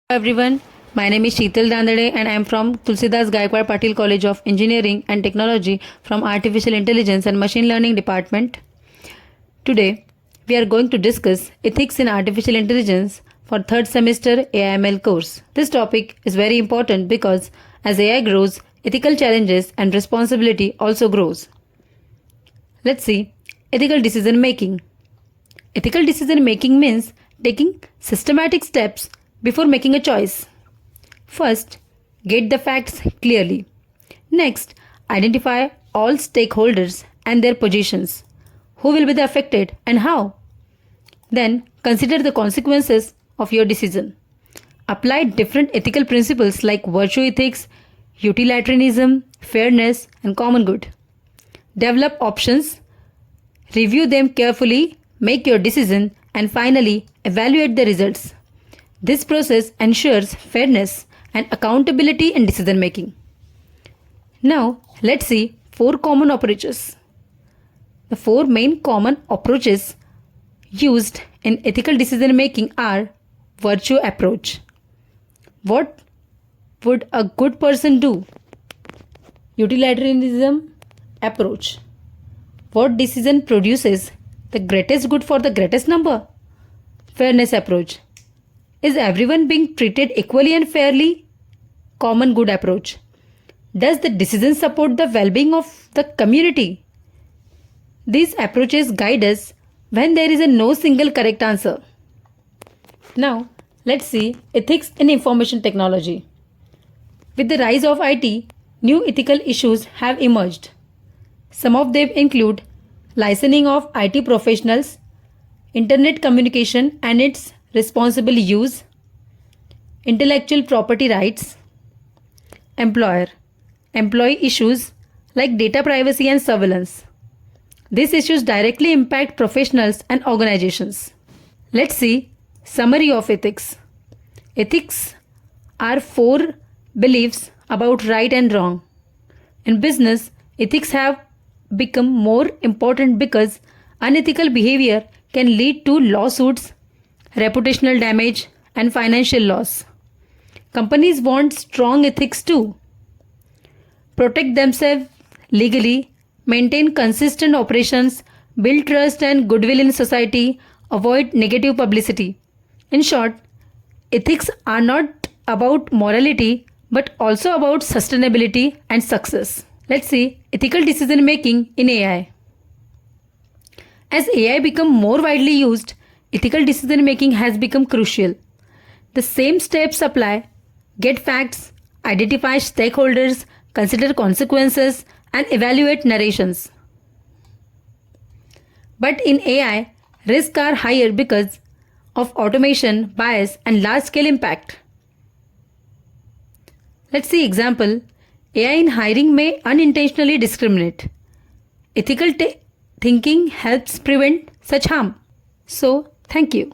Everyone, my name is Sheetal Dandade and I am from Tulsidas Gaikwad Patil College of Engineering and Technology from Artificial Intelligence and Machine Learning Department. Today, we are going to discuss Ethics in Artificial Intelligence for third semester AIML course. This topic is very important because as AI grows, ethical challenges and responsibility also grows. Let's see, ethical decision making. Ethical decision making means taking systematic steps before making a choice. First, get the facts clearly. Next, identify all stakeholders and their positions. Who will be the affected and how? Then, consider the consequences of your decision. Apply different ethical principles like virtue ethics, utilitarianism, fairness, and common good. Develop options, review them carefully, make your decision, and finally, evaluate the results. This process ensures fairness and accountability in decision making. Now, let's see 4 common approaches. The 4 main common approaches used in ethical decision making are virtue approach. What would a good person do? Utilitarianism approach. What decision produces the greatest good for the greatest number? Fairness approach. Is everyone being treated equally and fairly? Common good approach. Does the decision support the well-being of the community? These approaches guide us when there is no single correct answer. Now, let's see ethics in information technology. With the rise of IT, new ethical issues have emerged. Some of them include licensing of IT professionals, internet communication and its responsible use, intellectual property rights, employee issues like data privacy and surveillance. These issues directly impact professionals and organizations. Let's see summary of ethics. Ethics are 4 beliefs about right and wrong. In business, ethics have become more important because unethical behavior can lead to lawsuits, reputational damage, and financial loss. Companies want strong ethics too. Protect themselves legally, maintain consistent operations, build trust and goodwill in society, avoid negative publicity. In short, ethics are not about morality but also about sustainability and success. Let's see ethical decision making in AI. As AI becomes more widely used, ethical decision making has become crucial. The same steps apply: get facts, identify stakeholders, consider consequences, and evaluate narrations. But in AI, risks are higher because of automation, bias, and large-scale impact. Let's see example. AI in hiring may unintentionally discriminate. Ethical thinking helps prevent such harm. So, thank you.